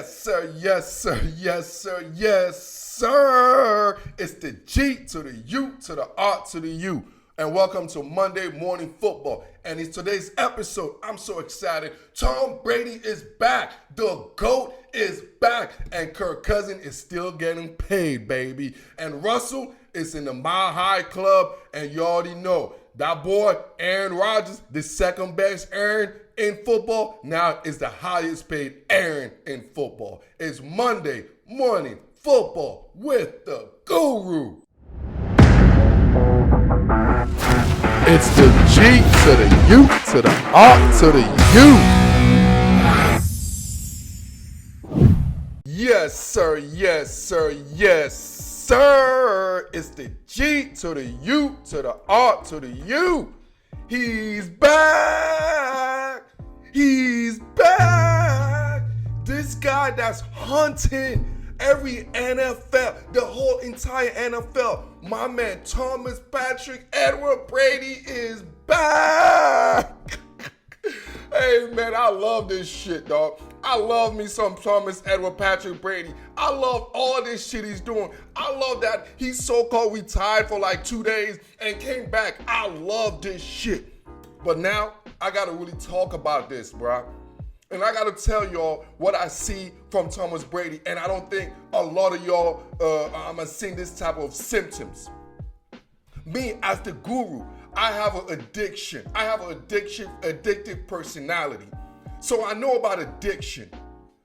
Yes, sir. Yes, sir. Yes, sir. Yes, sir. It's the G to the U to the R to the U. And welcome to Monday Morning Football. And in today's episode, I'm so excited. Tom Brady is back. The GOAT is back. And Kirk Cousins is still getting paid, baby. And Russell is in the Mile High Club. And you already know, that boy, Aaron Rodgers, the second best Aaron in football, now is the highest paid Aaron in football. It's Monday Morning Football with the Guru. It's the G to the U to the R to the U. Yes, sir. Yes, sir. Yes, sir. It's the G to the U to the R to the U. He's back. He's back. This guy that's hunting every NFL, the whole entire NFL. My man Thomas Patrick Edward Brady is back. Hey man, I love this shit, dog. I love me some Thomas Edward Patrick Brady. I love all this shit he's doing. I love that he's so-called retired for like 2 days and came back. I love this shit. But now, I gotta really talk about this, bro. And I gotta tell y'all what I see from Thomas Brady. And I don't think a lot of y'all are seeing this type of symptoms. Me, as the guru, I have an addiction. I have an addictive personality. So I know about addiction.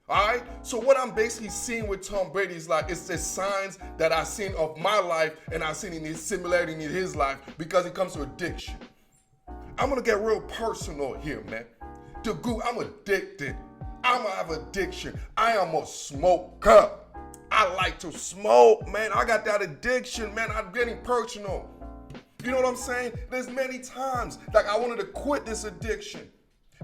All right? So what I'm basically seeing with Tom Brady is like, it's the signs that I've seen of my life and I've seen in his similarity in his life because it comes to addiction. I'm gonna get real personal here, man. The guru, I'm addicted. I'm gonna have addiction. I am a smoker. I like to smoke, man. I got that addiction, man. I'm getting personal. You know what I'm saying? There's many times like I wanted to quit this addiction.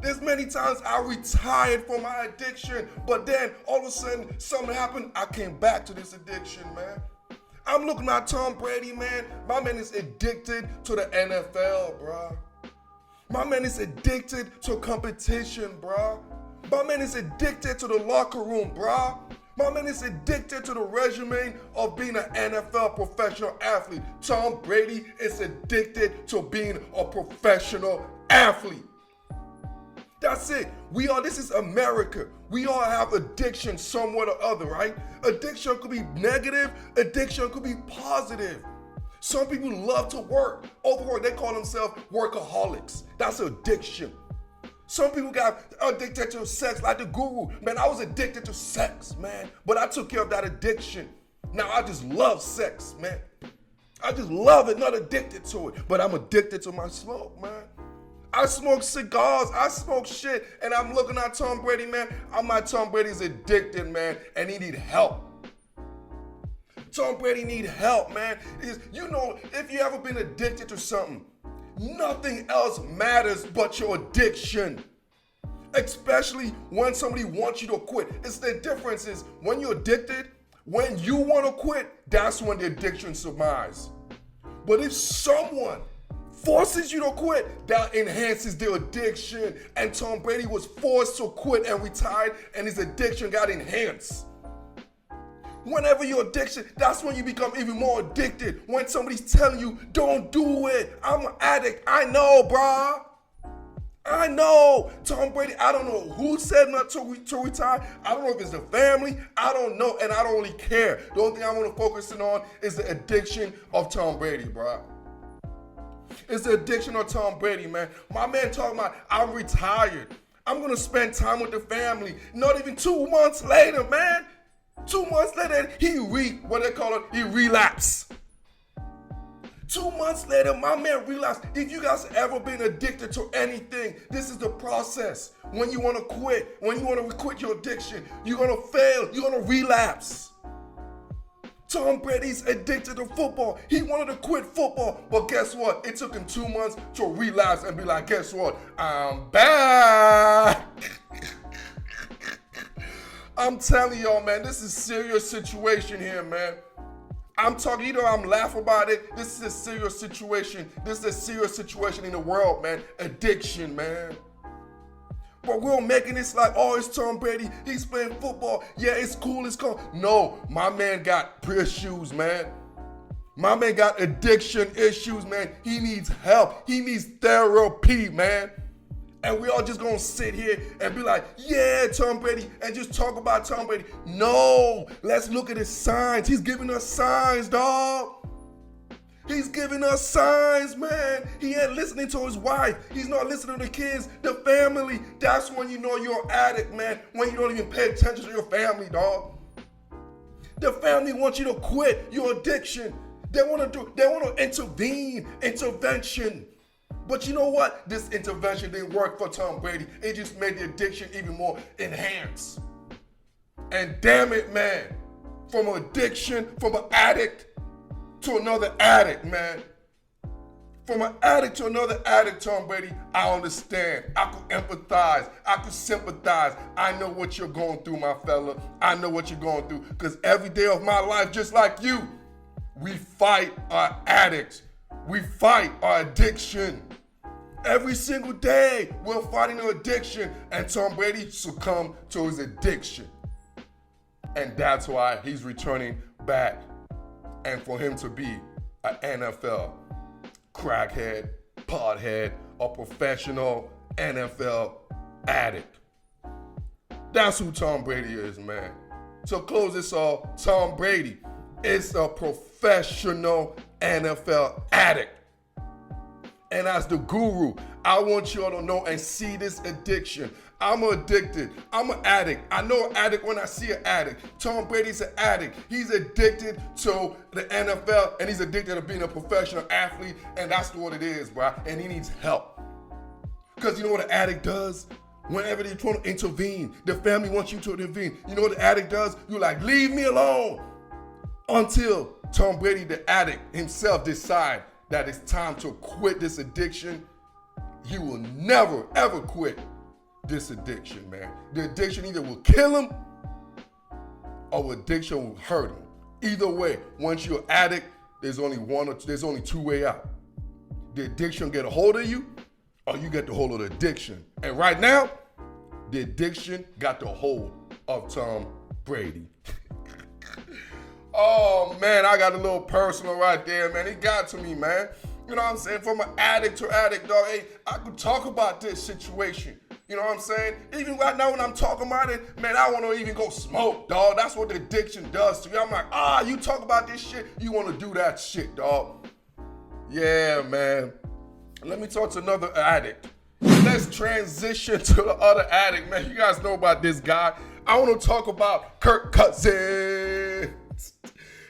There's many times I retired from my addiction, but then all of a sudden something happened. I came back to this addiction, man. I'm looking at Tom Brady, man. My man is addicted to the NFL, bro. My man is addicted to competition, bro. My man is addicted to the locker room, bro. My man is addicted to the regimen of being an NFL professional athlete. Tom Brady is addicted to being a professional athlete. That's it. This is America. We all have addiction somewhat or other, right? Addiction could be negative. Addiction could be positive. Some people love to work. Overwork, they call themselves workaholics. That's addiction. Some people got addicted to sex like the guru. Man, I was addicted to sex, man. But I took care of that addiction. Now I just love sex, man. I just love it, not addicted to it. But I'm addicted to my smoke, man. I smoke cigars, I smoke shit, and I'm looking at Tom Brady, man. Tom Brady's addicted, man, and he need help. Tom Brady need help, man. You know, if you ever been addicted to something, nothing else matters but your addiction. Especially when somebody wants you to quit. It's the difference is when you're addicted, when you want to quit, that's when the addiction survives. But if someone forces you to quit, that enhances the addiction. And Tom Brady was forced to quit and retired, and his addiction got enhanced. Whenever you're addiction, that's when you become even more addicted. When somebody's telling you, don't do it. I'm an addict. I know, brah. I know. Tom Brady, I don't know who said not to retire. I don't know if it's the family. I don't know, and I don't really care. The only thing I want to focus on is the addiction of Tom Brady, brah. It's the addiction of Tom Brady, man. My man talking about, I'm retired. I'm going to spend time with the family. Not even 2 months later, man. 2 months later, he relapsed. 2 months later, my man relapsed. If you guys ever been addicted to anything, this is the process. When you want to quit, when you want to quit your addiction, you're going to fail. You're going to relapse. Tom Brady's addicted to football. He wanted to quit football, but guess what? It took him 2 months to relapse and be like, guess what? I'm back. I'm telling y'all, man, this is a serious situation here, man. I'm talking, I'm laughing about it. This is a serious situation. This is a serious situation in the world, man. Addiction, man. But we're making this like, oh, it's Tom Brady. He's playing football. Yeah, it's cool. It's cool. No, my man got issues, man. My man got addiction issues, man. He needs help. He needs therapy, man. And we all just gonna sit here and be like, yeah, Tom Brady, and just talk about Tom Brady. No, let's look at his signs. He's giving us signs, dog. He's giving us signs, man. He ain't listening to his wife. He's not listening to the kids, the family. That's when you know you're an addict, man. When you don't even pay attention to your family, dog. The family wants you to quit your addiction. They want to intervention. But you know what? This intervention didn't work for Tom Brady. It just made the addiction even more enhanced. And damn it, man. From an addiction, from an addict to another addict, man. From an addict to another addict, Tom Brady, I understand. I could empathize. I could sympathize. I know what you're going through, my fella. I know what you're going through. Because every day of my life, just like you, we fight our addicts. We fight our addiction. Every single day, we're fighting our addiction, and Tom Brady succumbed to his addiction. And that's why he's returning back. And for him to be an NFL crackhead, pothead, a professional NFL addict. That's who Tom Brady is, man. To close this off, Tom Brady is a professional NFL addict. And as the guru, I want you all to know and see this addiction. I'm addicted. I'm an addict. I know an addict when I see an addict. Tom Brady's an addict. He's addicted to the NFL, and he's addicted to being a professional athlete, and that's what it is, bro. And he needs help. Because you know what an addict does? Whenever they're trying to intervene, the family wants you to intervene. You know what the addict does? You're like, leave me alone. Until Tom Brady, the addict himself, decide that it's time to quit this addiction. He will never, ever quit this addiction, man. The addiction either will kill him or addiction will hurt him. Either way, once you're an addict, there's only two ways out. The addiction get a hold of you, or you get the hold of the addiction. And right now, the addiction got the hold of Tom Brady. Oh, man, I got a little personal right there, man. It got to me, man. You know what I'm saying? From an addict to addict, dog. Hey, I could talk about this situation. You know what I'm saying? Even right now when I'm talking about it, man, I want to even go smoke, dog. That's what the addiction does to you. I'm like, you talk about this shit, you want to do that shit, dog. Yeah, man. Let me talk to another addict. Let's transition to the other addict, man. You guys know about this guy. I want to talk about Kirk Cousins.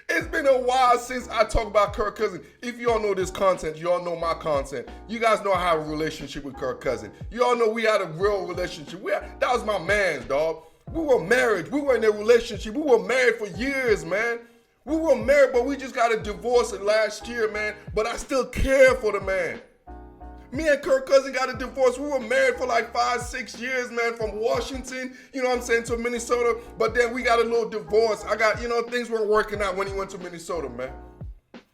It's been a while since I talked about Kirk Cousins. If you all know this content, you all know my content. You guys know I have a relationship with Kirk Cousins. You all know we had a real relationship. That was my man's, dog. We were married. We were in a relationship. We were married for years, man. We were married, but we just got a divorce last year, man. But I still care for the man. Me and Kirk Cousins got a divorce. We were married for like 5-6 years, man, from Washington, you know what I'm saying, to Minnesota. But then we got a little divorce. Things weren't working out when he went to Minnesota, man.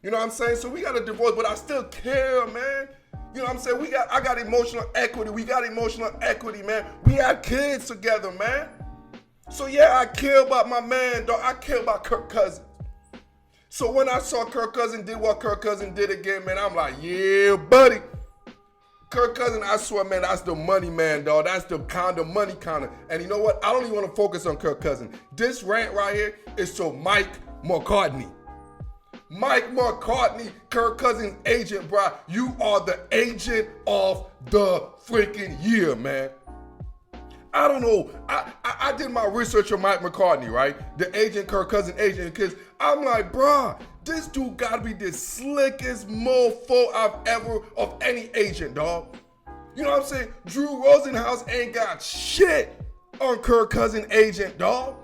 You know what I'm saying? So we got a divorce, but I still care, man. You know what I'm saying? I got emotional equity. We got emotional equity, man. We had kids together, man. So yeah, I care about my man, dog. I care about Kirk Cousins. So when I saw Kirk Cousins did what Kirk Cousins did again, man, I'm like, yeah, buddy. Kirk Cousins, I swear, man, that's the money man, dog. That's the kind of money counter. And you know what? I don't even want to focus on Kirk Cousins. This rant right here is to Mike McCartney. Mike McCartney, Kirk Cousins' agent, bro. You are the agent of the freaking year, man. I don't know. I did my research on Mike McCartney, right? The agent, Kirk Cousins' agent, because I'm like, bro, this dude gotta be the slickest mofo I've ever of any agent, dog. You know what I'm saying? Drew Rosenhaus ain't got shit on Kirk Cousins' agent, dog.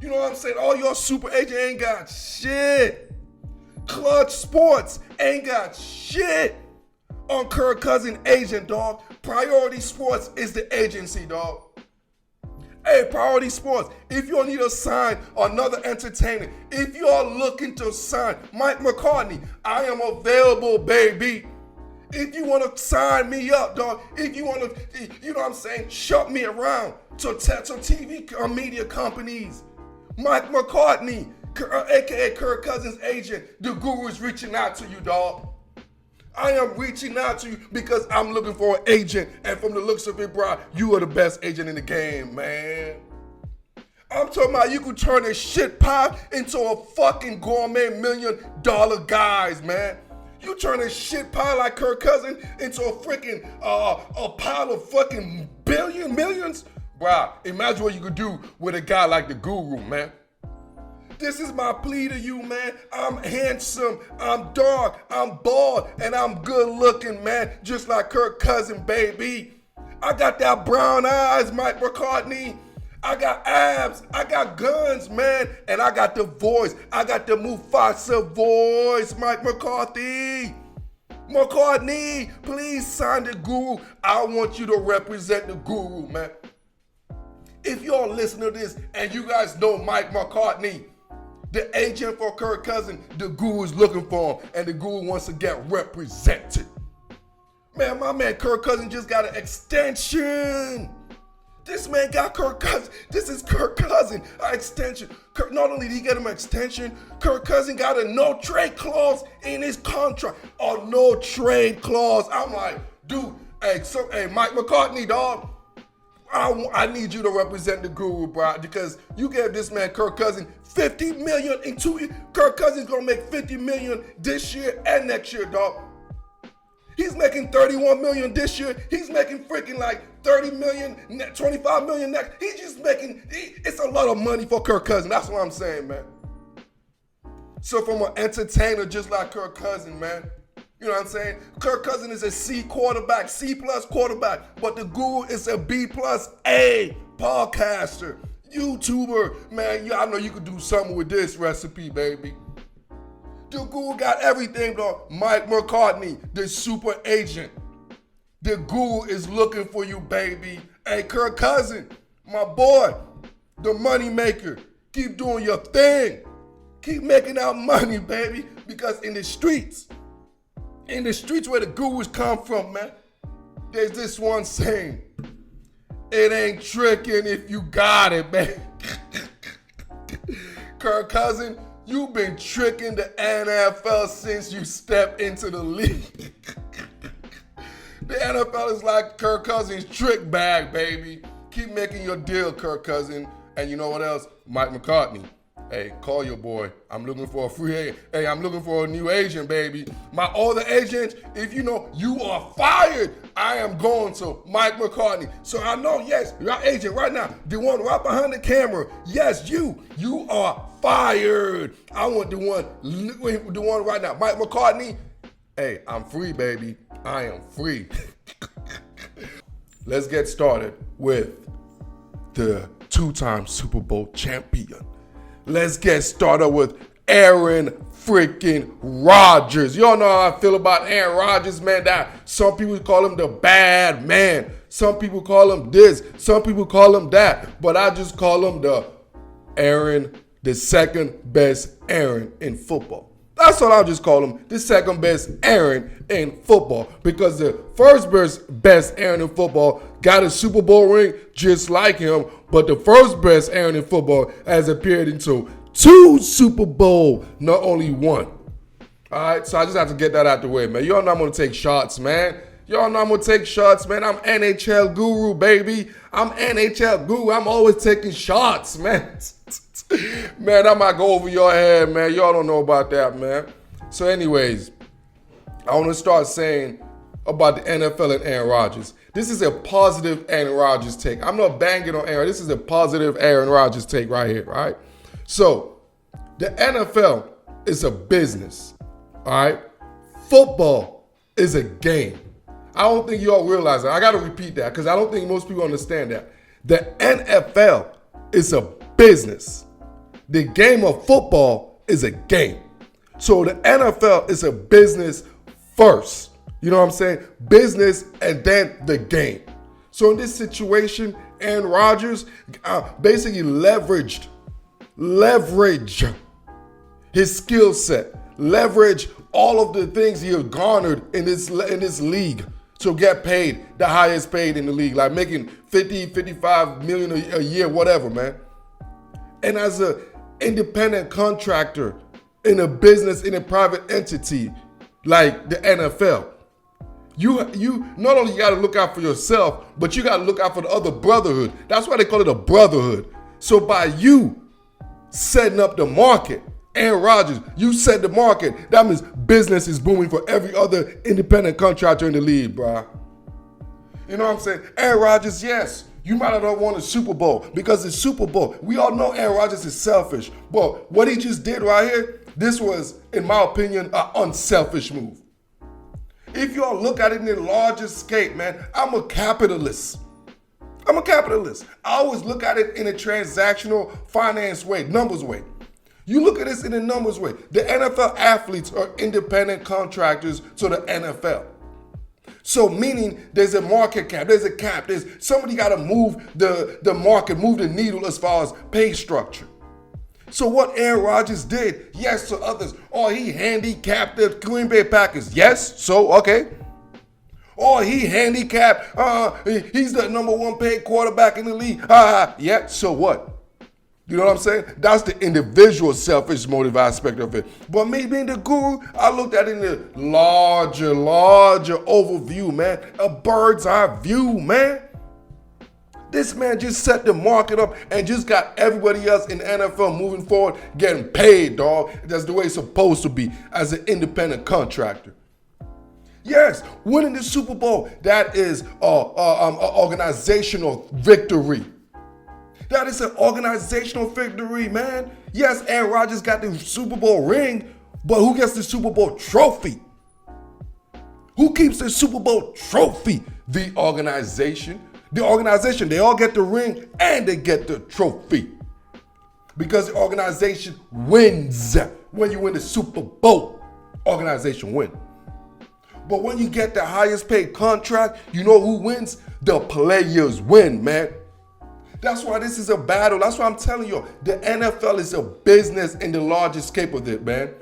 You know what I'm saying? All your super agent ain't got shit. Clutch Sports ain't got shit on Kirk Cousins' agent, dog. Priority Sports is the agency, dog. Hey, Priority Sports, if you need to sign another entertainer, if you are looking to sign Mike McCartney, I am available, baby. If you want to sign me up, dog, if you want to, you know what I'm saying, shop me around to TV media companies. Mike McCartney, aka Kirk Cousins' agent, the guru is reaching out to you, dog. I am reaching out to you because I'm looking for an agent, and from the looks of it, bro, you are the best agent in the game, man. I'm talking about you could turn a shit pie into a fucking gourmet $1 million guys, man. You turn a shit pie like Kirk Cousins into a freaking a pile of fucking millions. Bruh, imagine what you could do with a guy like the guru, man. This is my plea to you, man. I'm handsome, I'm dark, I'm bald, and I'm good looking, man. Just like Kirk Cousins, baby. I got that brown eyes, Mike McCartney. I got abs, I got guns, man, and I got the voice. I got the Mufasa voice, Mike McCarthy. McCartney, please sign the guru. I want you to represent the guru, man. If y'all listen to this and you guys know Mike McCartney, the agent for Kirk Cousins, the guru is looking for him, and the guru wants to get represented. Man, my man Kirk Cousins just got an extension. This man got Kirk Cousins. This is Kirk Cousins, an extension. Not only did he get him an extension, Kirk Cousins got a no trade clause in his contract. A no trade clause. I'm like, dude, hey, Mike McCartney, dog. I need you to represent the guru, bro, because you gave this man Kirk Cousins $50 million in 2 years. Kirk Cousins gonna make $50 million this year and next year, dog. He's making $31 million this year. He's making freaking like $30 million, $25 million next. He's just making, it's a lot of money for Kirk Cousins. That's what I'm saying, man. So from an entertainer just like Kirk Cousins, man, you know what I'm saying? Kirk Cousins is a C quarterback, C plus quarterback, but the guru is a B plus A podcaster, YouTuber. Man, I know you could do something with this recipe, baby. The guru got everything, though. Mike McCartney, the super agent. The guru is looking for you, baby. Hey, Kirk Cousins, my boy, the money maker. Keep doing your thing. Keep making out money, baby, because in the streets where the gurus come from, man, there's this one saying, it ain't tricking if you got it, man. Kirk Cousins, you've been tricking the NFL since you stepped into the league. The NFL is like Kirk Cousins' trick bag, baby. Keep making your deal, Kirk Cousins. And you know what else? Mike McCartney. Hey, call your boy. I'm looking for a free agent. Hey, I'm looking for a new agent, baby. My other agents, if you know you are fired, I am going to Mike McCartney. So I know, yes, your agent right now, the one right behind the camera, yes, you are fired. I want the one right now. Mike McCartney, hey, I'm free, baby. I am free. Let's get started with the two-time Super Bowl champion. Let's get started with Aaron freaking Rodgers. Y'all know how I feel about Aaron Rodgers, man. That some people call him the bad man. Some people call him this. Some people call him that. But I just call him the second best Aaron in football. That's what I'll just call him, the second best Aaron in football. Because the first best Aaron in football got a Super Bowl ring just like him. But the first best Aaron in football has appeared into 2 Super Bowl, not only 1. All right, so I just have to get that out the way, man. Y'all know I'm going to take shots, man. Y'all know I'm going to take shots, man. I'm NHL guru, baby. I'm NHL guru. I'm always taking shots, man. Man, that might go over your head, man. Y'all don't know about that, man. So anyways, I want to start saying about the NFL and Aaron Rodgers. This is a positive Aaron Rodgers take. I'm not banging on Aaron. This is a positive Aaron Rodgers take right here, right? So the NFL is a business, all right? Football is a game. I don't think y'all realize that. I got to repeat that because I don't think most people understand that. The NFL is a business. The game of football is a game. So the NFL is a business first. You know what I'm saying? Business and then the game. So in this situation, Aaron Rodgers basically leverage his skill set, leverage all of the things he has garnered in this league to get paid, the highest paid in the league, like making 50, 55 million a year, whatever, man. And as an independent contractor in a business, in a private entity like the NFL, you not only got to look out for yourself, but you got to look out for the other brotherhood. That's why they call it a brotherhood. So by you setting up the market, Aaron Rodgers, you set the market, that means business is booming for every other independent contractor in the league, bro. You know what I'm saying? Aaron Rodgers, yes, you might have not won a Super Bowl because the Super Bowl, we all know Aaron Rodgers is selfish. But what he just did right here, this was, in my opinion, an unselfish move. If y'all look at it in the larger scale, man, I'm a capitalist. I always look at it in a transactional finance way, numbers way. You look at this in a numbers way. The NFL athletes are independent contractors to the NFL. So meaning there's a market cap, there's a cap, there's somebody got to move the market, move the needle as far as pay structure. So what Aaron Rodgers did, yes to others. Or he handicapped the Green Bay Packers. Yes, so okay. Or he handicapped, he's the number one paid quarterback in the league. Yeah, so what? You know what I'm saying? That's the individual selfish motive aspect of it. But me being the guru, I looked at it in the larger overview, man. A bird's eye view, man. This man just set the market up and just got everybody else in the NFL moving forward getting paid, dog. That's the way it's supposed to be as an independent contractor. Yes, winning the Super Bowl, that is an organizational victory. That is an organizational victory, man. Yes, Aaron Rodgers got the Super Bowl ring, but who gets the Super Bowl trophy? Who keeps the Super Bowl trophy? The organization. The organization, they all get the ring and they get the trophy. Because the organization wins. When you win the Super Bowl, organization wins. But when you get the highest paid contract, you know who wins? The players win, man. That's why this is a battle. That's why I'm telling you, the NFL is a business in the largest scope of it, man.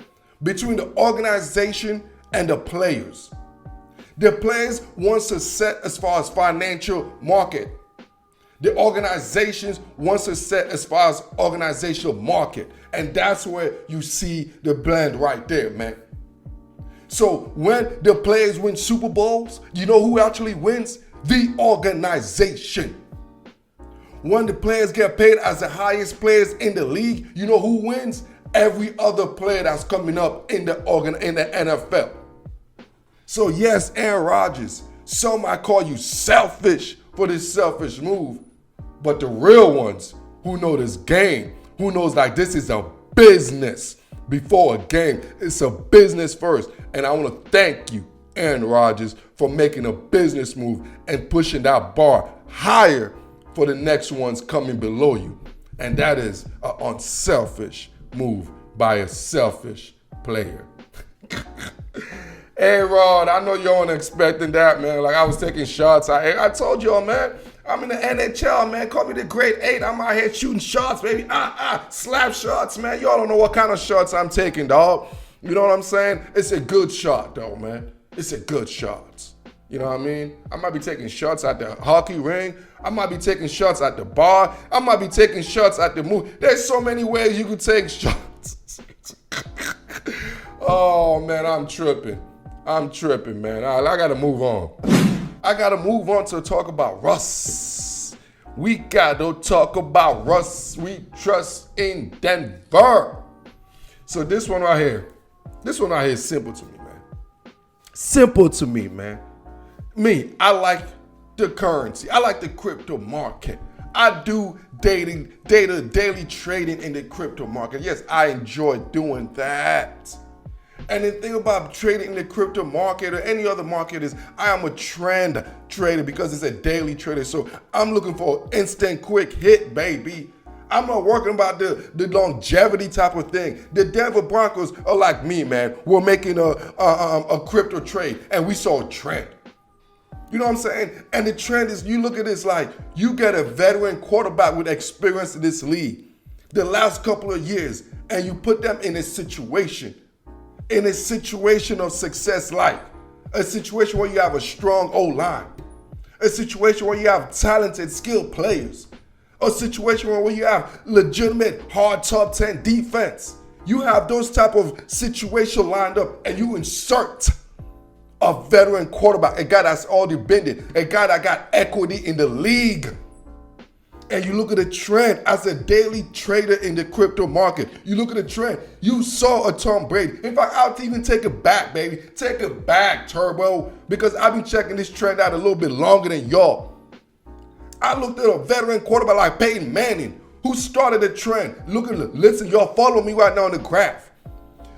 Between the organization and the players. The players wants to set as far as financial market. The organizations wants to set as far as organizational market. And that's where you see the blend right there, man. So when the players win Super Bowls, you know who actually wins? The organization. When the players get paid as the highest players in the league, you know who wins? Every other player that's coming up in the NFL. So yes, Aaron Rodgers, some might call you selfish for this selfish move. But the real ones who know this game, who knows like this is a business before a game. It's a business first. And I want to thank you, Aaron Rodgers, for making a business move and pushing that bar higher for the next ones coming below you. And that is an unselfish move by a selfish player. Hey, Rod, I know you weren't expecting that, man. Like, I was taking shots. I told y'all, man, I'm in the NHL, man. Call me the Great Eight. I'm out here shooting shots, baby. Slap shots, man. Y'all don't know what kind of shots I'm taking, dog. You know what I'm saying? It's a good shot, though, man. It's a good shot. You know what I mean? I might be taking shots at the hockey ring. I might be taking shots at the bar. I might be taking shots at the movie. There's so many ways you could take shots. Oh, man, I'm tripping, man. I got to move on. I got to move on to talk about Russ. We got to talk about Russ. We trust in Denver. So this one right here is simple to me, man. Simple to me, man. Me, I like the currency. I like the crypto market. I do daily trading in the crypto market. Yes, I enjoy doing that. And the thing about trading in the crypto market or any other market is I am a trend trader because it's a daily trader. So I'm looking for an instant quick hit, baby. I'm not working about the longevity type of thing. The Denver Broncos are like me, man. We're making a crypto trade and we saw a trend. You know what I'm saying? And the trend is, you look at this like, you get a veteran quarterback with experience in this league the last couple of years, and you put them in a situation, in a situation of success like a situation where you have a strong O-line, a situation where you have talented, skilled players, a situation where you have legitimate, hard top 10 defense. You have those type of situation lined up and you insert a veteran quarterback, a guy that's already been there, a guy that got equity in the league. And you look at the trend as a daily trader in the crypto market. You look at the trend. You saw a Tom Brady. In fact, I'll even take it back, baby. Take it back, Turbo, because I've been checking this trend out a little bit longer than y'all. I looked at a veteran quarterback like Peyton Manning, who started the trend. Listen, y'all follow me right now on the graph.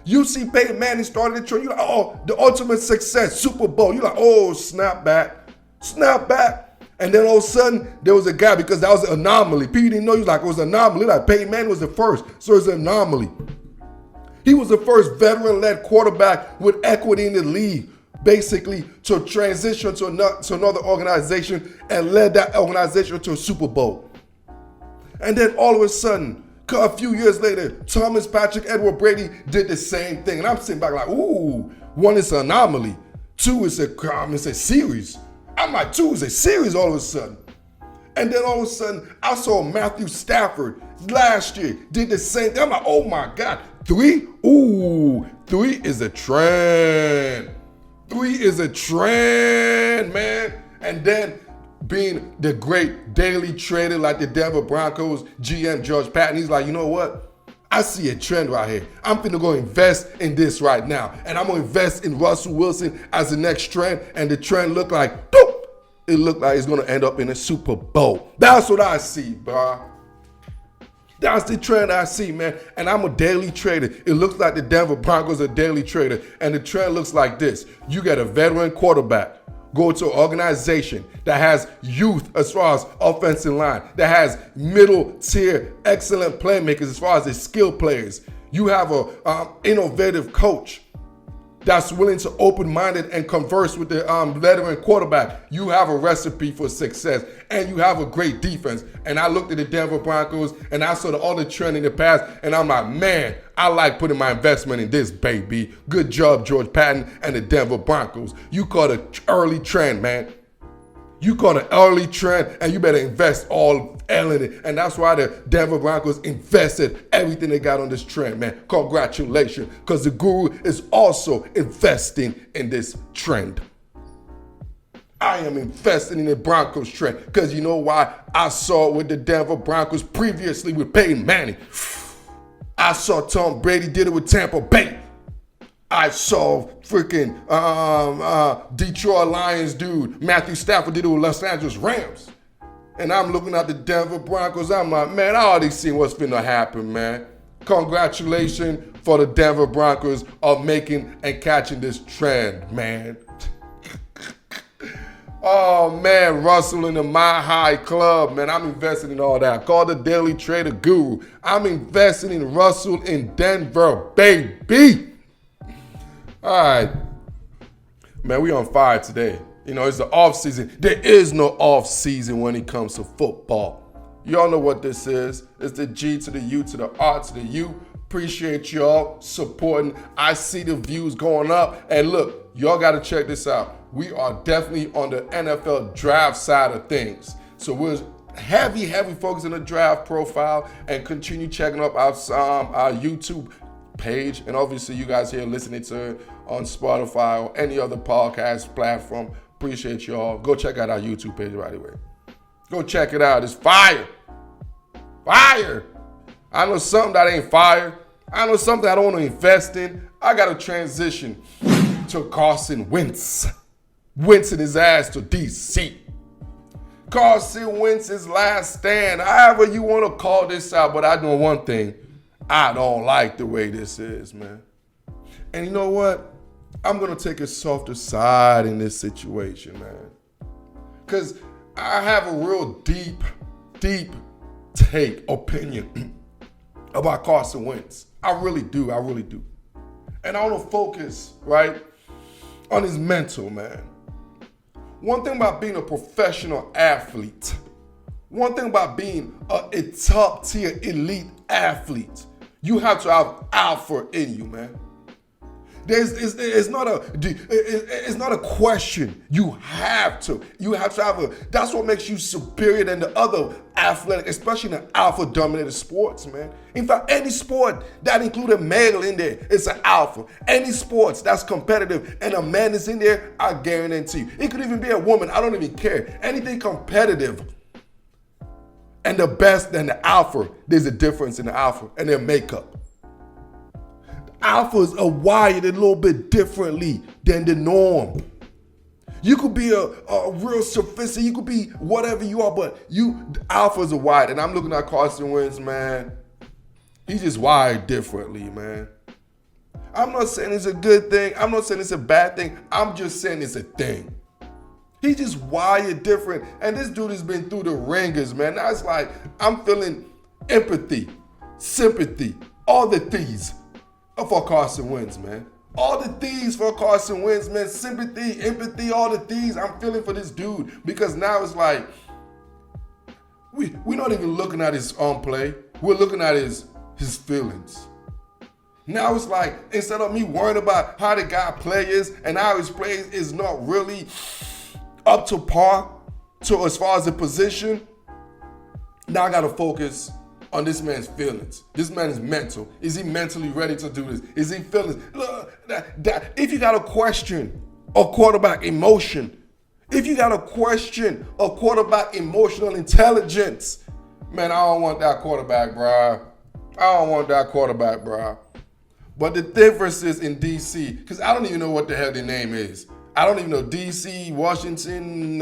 You see Peyton Manning started the trend. You're like, oh, the ultimate success, Super Bowl. You're like, oh, snap back. Snap back. And then all of a sudden, there was a guy, because that was an anomaly. People didn't know. He was like, it was an anomaly. Like Peyton Manning was the first, so it's an anomaly. He was the first veteran-led quarterback with equity in the league, basically to transition to another organization and led that organization to a Super Bowl. And then all of a sudden, a few years later, Thomas Patrick Edward Brady did the same thing. And I'm sitting back like, ooh, one is an anomaly. Two is a series. I'm like, two is a series all of a sudden. And then all of a sudden, I saw Matthew Stafford last year did the same thing. I'm like, oh my God. Three? Ooh, three is a trend. Three is a trend, man. And then being the great daily trader like the Denver Broncos GM George Patton, he's like, you know what? I see a trend right here. I'm finna go invest in this right now. And I'm gonna invest in Russell Wilson as the next trend. And the trend look like, doop, it looked like it's gonna end up in a Super Bowl. That's what I see, bro. That's the trend I see, man. And I'm a daily trader. It looks like the Denver Broncos are a daily trader. And the trend looks like this. You get a veteran quarterback, go to an organization that has youth as far as offensive line, that has middle tier excellent playmakers as far as the skill players. You have a innovative coach that's willing to open-minded and converse with the veteran quarterback. You have a recipe for success, and you have a great defense. And I looked at the Denver Broncos, and I saw the other trend in the past, and I'm like, man, I like putting my investment in this, baby. Good job, George Patton and the Denver Broncos. You caught an early trend, man. You caught an early trend, and you better invest all in it. And that's why the Denver Broncos invested everything they got on this trend, man. Congratulations, because the guru is also investing in this trend. I am investing in the Broncos trend because you know why? I saw it with the Denver Broncos previously with Peyton Manning. I saw Tom Brady did it with Tampa Bay. I saw freaking Detroit Lions dude, Matthew Stafford did it with Los Angeles Rams. And I'm looking at the Denver Broncos. I'm like, man, I already seen what's finna happen, man. Congratulations for the Denver Broncos of making and catching this trend, man. Oh, man, Russell in the My High Club, man. I'm investing in all that. Call the Daily Trader Guru. I'm investing in Russell in Denver, baby. All right. Man, we on fire today. You know, it's the off season. There is no off season when it comes to football. Y'all know what this is. It's the G to the U to the R to the U. Appreciate y'all supporting. I see the views going up. And look, y'all got to check this out. We are definitely on the NFL draft side of things. So we're heavy focus on the draft profile and continue checking up our YouTube page. And obviously you guys here listening to it on Spotify or any other podcast platform. Appreciate y'all. Go check out our YouTube page right away. Go check it out. It's fire. Fire. I know something that ain't fire. I know something I don't want to invest in. I got to transition to Carson Wentz. Wentz in his ass to DC. Carson Wentz's last stand. However you want to call this out, but I know one thing. I don't like the way this is, man. And you know what? I'm going to take a softer side in this situation, man. Because I have a real deep opinion about Carson Wentz. I really do. And I want to focus, right, on his mental, man. One thing about being a professional athlete, one thing about being a top-tier elite athlete, you have to have alpha in you, man. It's not a question. You have to have that's what makes you superior than the other athletic, especially in the alpha-dominated sports, man. In fact, any sport that includes a male in there, it's an alpha. Any sports that's competitive and a man is in there, I guarantee you. It could even be a woman. I don't even care. Anything competitive and the best than the alpha, there's a difference in the alpha and their makeup. Alphas are wired a little bit differently than the norm. You could be a real sophisticated, you could be whatever you are, but alphas are wired. And I'm looking at Carson Wentz, man. He's just wired differently, man. I'm not saying it's a good thing. I'm not saying it's a bad thing. I'm just saying it's a thing. He's just wired different. And this dude has been through the ringers, man. Now it's like I'm feeling empathy, sympathy, all the things for Carson Wentz, man. All the things for Carson Wentz, man. Sympathy, empathy, all the things I'm feeling for this dude. Because now it's like, we're not even looking at his play. We're looking at his feelings. Now it's like, instead of me worrying about how the guy plays and how his play is not really up to par to as far as the position, now I got to focus on this man's feelings. This man is mental. Is he mentally ready to do this? Is he feeling? Look, if you got a question a quarterback emotion, if you got a question a quarterback emotional intelligence, man, I don't want that quarterback, bro. I don't want that quarterback, bro. But the difference is in D.C., because I don't even know what the hell their name is. I don't even know. D.C., Washington,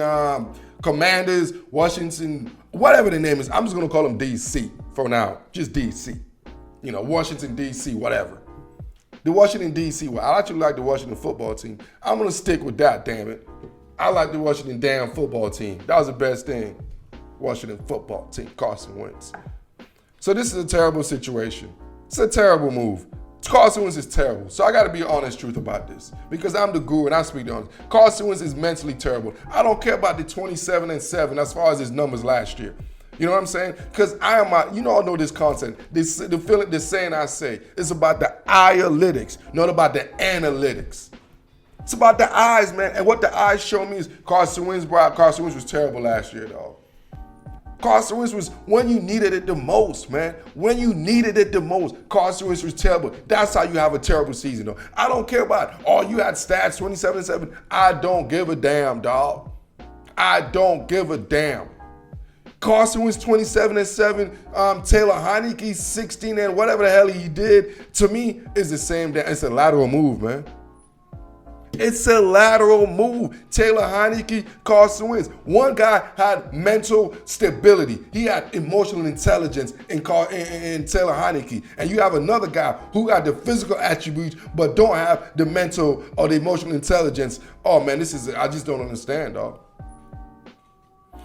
Commanders, Washington, whatever the name is. I'm just going to call them D.C. for now. Just D.C. You know, Washington, D.C., whatever. The Washington, D.C., well, I actually like the Washington football team. I'm going to stick with that, damn it. I like the Washington damn football team. That was the best thing. Washington football team, Carson Wentz. So this is a terrible situation. It's a terrible move. Carson Wentz is terrible. So I got to be honest truth about this because I'm the guru and I speak the honest. Carson Wentz is mentally terrible. I don't care about the 27-7 as far as his numbers last year. You know what I'm saying? Because I know this concept. The saying I say, it's about the analytics, not about the analytics. It's about the eyes, man. And what the eyes show me is Carson Wentz was terrible last year, dog. Carson Wentz was when you needed it the most, man. When you needed it the most, Carson Wentz was terrible. That's how you have a terrible season, though. I don't care about, you had stats 27-7. I don't give a damn, dog. I don't give a damn. Carson Wentz 27-7. Taylor Heineke 16 and whatever the hell he did. To me, is the same. It's a lateral move, man. It's a lateral move. Taylor Heineke, Carson Wentz. One guy had mental stability. He had emotional intelligence in Taylor Heineke. And you have another guy who got the physical attributes but don't have the mental or the emotional intelligence. Oh, man, I just don't understand, dog.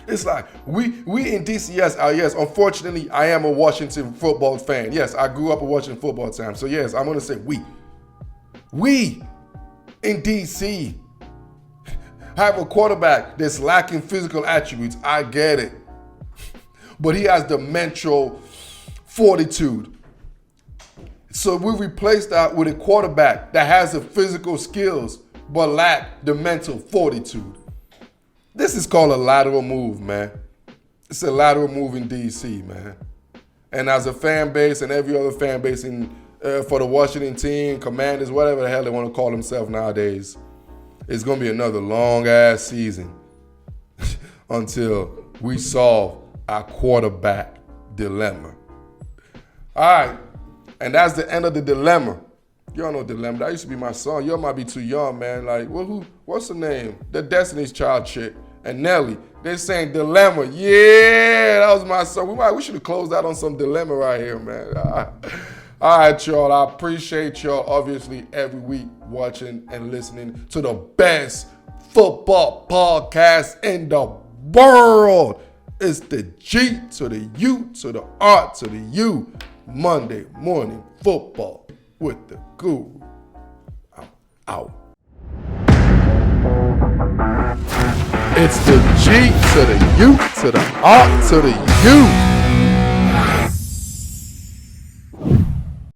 It's like, we in DC, yes, unfortunately, I am a Washington football fan. Yes, I grew up a Washington football team. So, yes, I'm going to say we in DC have a quarterback that's lacking physical attributes. I get it. But he has the mental fortitude. So we replace that with a quarterback that has the physical skills but lack the mental fortitude. This is called a lateral move, man. It's a lateral move in DC, man. And as a fan base and every other fan base for the Washington team, Commanders, whatever the hell they want to call themselves nowadays, it's going to be another long-ass season until we solve our quarterback dilemma. All right, and that's the end of the dilemma. Y'all know Dilemma. That used to be my song. Y'all might be too young, man. Like, what's the name? The Destiny's Child chick and Nelly. They're saying Dilemma. Yeah, that was my song. We should have closed out on some Dilemma right here, man. All right, y'all. I appreciate y'all, obviously, every week watching and listening to the best football podcast in the world. It's the G to the U to the R to the U. Monday morning football with the guru. I'm out. It's the G to the U to the R to the U.